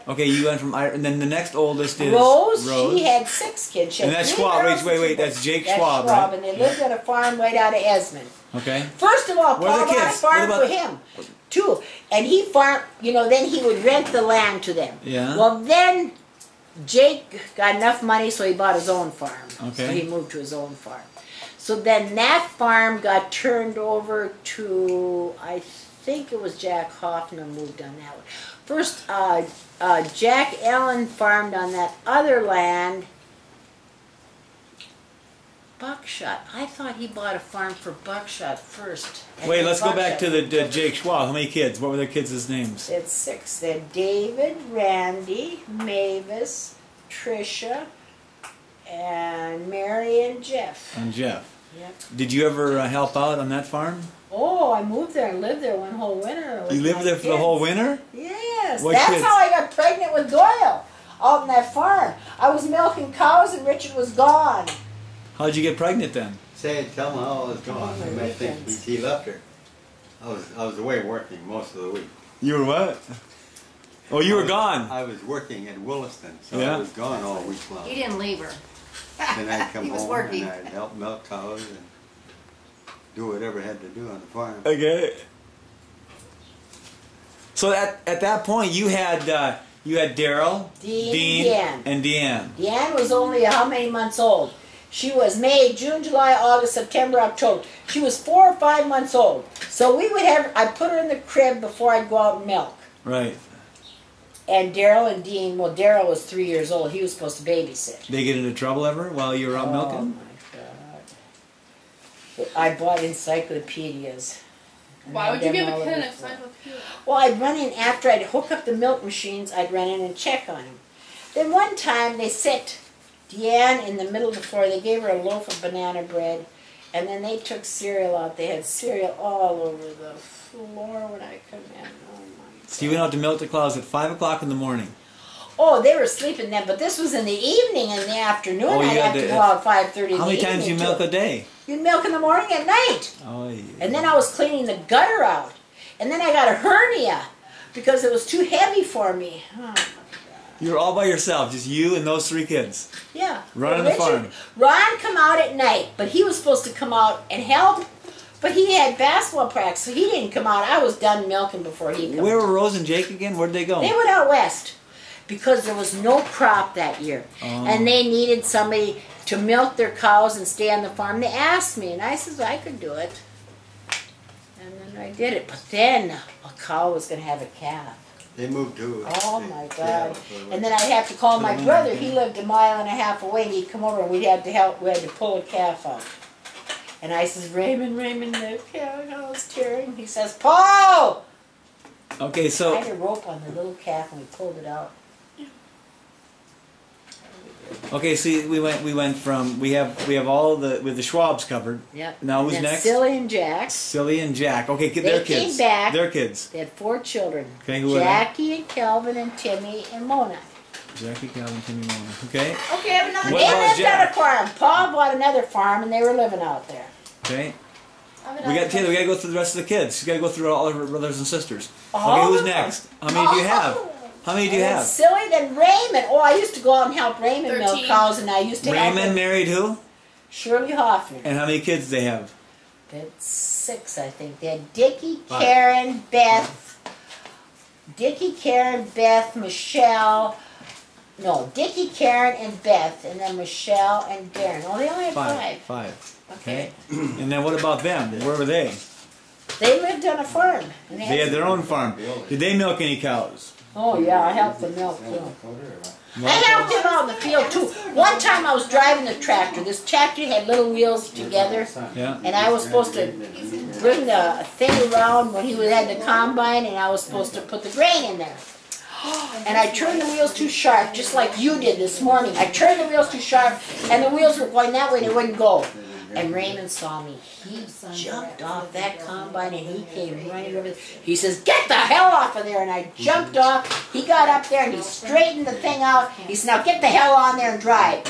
Okay, you went from and then the next oldest is Rose. She had 6 kids. She had and that's 3 Schwab. girls Wait. and 2 That's boys. Jake That's Schwab, Schwab, right? and they lived on a farm right out of Esmond. Okay. First of all, Where are Paul the bought a kids? farm for him, too. And he farmed, then he would rent the land to them. Yeah. Well, then Jake got enough money, so he bought his own farm. Okay. So he moved to his own farm. So then that farm got turned over to, I think it was Jack Hoffner moved on that one. First, Jack Allen farmed on that other land. Buckshot. I thought he bought a farm for Buckshot first. Wait, let's go back to the Jake Schwab. How many kids? What were their kids' names? It's 6. They're David, Randy, Mavis, Tricia, and Mary and Jeff. And Jeff. Yep. Did you ever help out on that farm? Oh, I moved there and lived there one whole winter. You lived there for the whole winter? Yes. What That's kids? how I got pregnant with Doyle, out in that farm. I was milking cows and Richard was gone. How'd you get pregnant then? Tell him how I was gone. You might think he left her. I was away working most of the week. You were what? Oh, you were gone. I was working at Williston, so Yeah. I was gone all week long. He didn't leave her. Then I'd come He was home working. and I'd help milk cows and do whatever I had to do on the farm. Okay. So at that point, you had Daryl, Dean, and Deanne. Deanne was only how many months old? She was May, June, July, August, September, October. She was 4 or 5 months old. So we would have, I'd put her in the crib before I'd go out and milk. Right. And Daryl and Dean, well, Daryl was 3 years old. He was supposed to babysit. Did they get into trouble ever while you were out milking? Oh my God. I bought encyclopedias. Why would you give a kid an encyclopedia? Well, I'd run in after I'd hook up the milk machines, I'd run in and check on him. Then one time they set Deanne in the middle of the floor. They gave her a loaf of banana bread, and then they took cereal out. They had cereal all over the floor when I come in. Oh my God. So you went out to milk the cows at 5 o'clock in the morning. Oh, they were sleeping then, but this was in the evening and the afternoon. Oh, I'd have to go out 5:30 in How the many times do you evening, milk too. a day? You'd milk in the morning and night. Oh, yeah. And then I was cleaning the gutter out. And then I got a hernia because it was too heavy for me. Oh. You were all by yourself, just you and those 3 kids. Yeah. Running the farm. Ron come out at night, but he was supposed to come out and help. But he had basketball practice, so he didn't come out. I was done milking before he came. Where were Rose and Jake again? Where'd they go? They went out west because there was no crop that year. Oh. And they needed somebody to milk their cows and stay on the farm. They asked me, and I said I could do it. And then I did it. But then a cow was going to have a calf. They moved to Oh my God. And then I'd have to call my brother. He lived 1.5 miles away, and he'd come over and we'd have to help. We had to pull a calf out. And I says, Raymond, the cow is tearing. He says, Paul! Okay, I so had a rope on the little calf and we pulled it out. we went from we have all the with the Schwabs covered. Yep. Now who's and then next? Silly and Jack. Silly and Jack. Okay, They their came kids. back. Their kids. They had 4 children. Okay, who are they? Jackie and Kelvin and Timmy and Mona. Jackie, Calvin, Timmy, Mona. Okay. Okay, I have another What They about lived Jack? on a farm. Paul bought another farm and they were living out there. Okay. I have We another got Taylor. We got to go through the rest of the kids. You got to go through all of her brothers and sisters. All Okay, who's of them? next? How many do you have? How many do you And then have? Silly, then Raymond. Oh, I used to go out and help Raymond milk 13. cows, and I used to help Raymond him. married who? Shirley Hoffner. And how many kids do they have? That's 6, I think. They had Dickie, 5. Karen, Beth, Michelle. No, Dickie, Karen, and Beth, and then Michelle and Darren. Oh, they only had 5. 5. Okay. And then what about them? Where were they? They lived on a farm. And They had their own farm. Did they milk any cows? Oh, yeah, I helped them milk, too. I helped him out in the field, too. One time I was driving the tractor. This tractor had little wheels together. Yeah. And I was supposed to bring the thing around when he had the combine, and I was supposed to put the grain in there. And I turned the wheels too sharp, just like you did this morning. I turned the wheels too sharp, and the wheels were going that way, and it wouldn't go. And Raymond saw me. He jumped off that combine, and he came running over. He says, "Get the hell off of there!" And I jumped off. He got up there, and he straightened the thing out. He said, "Now get the hell on there and drive."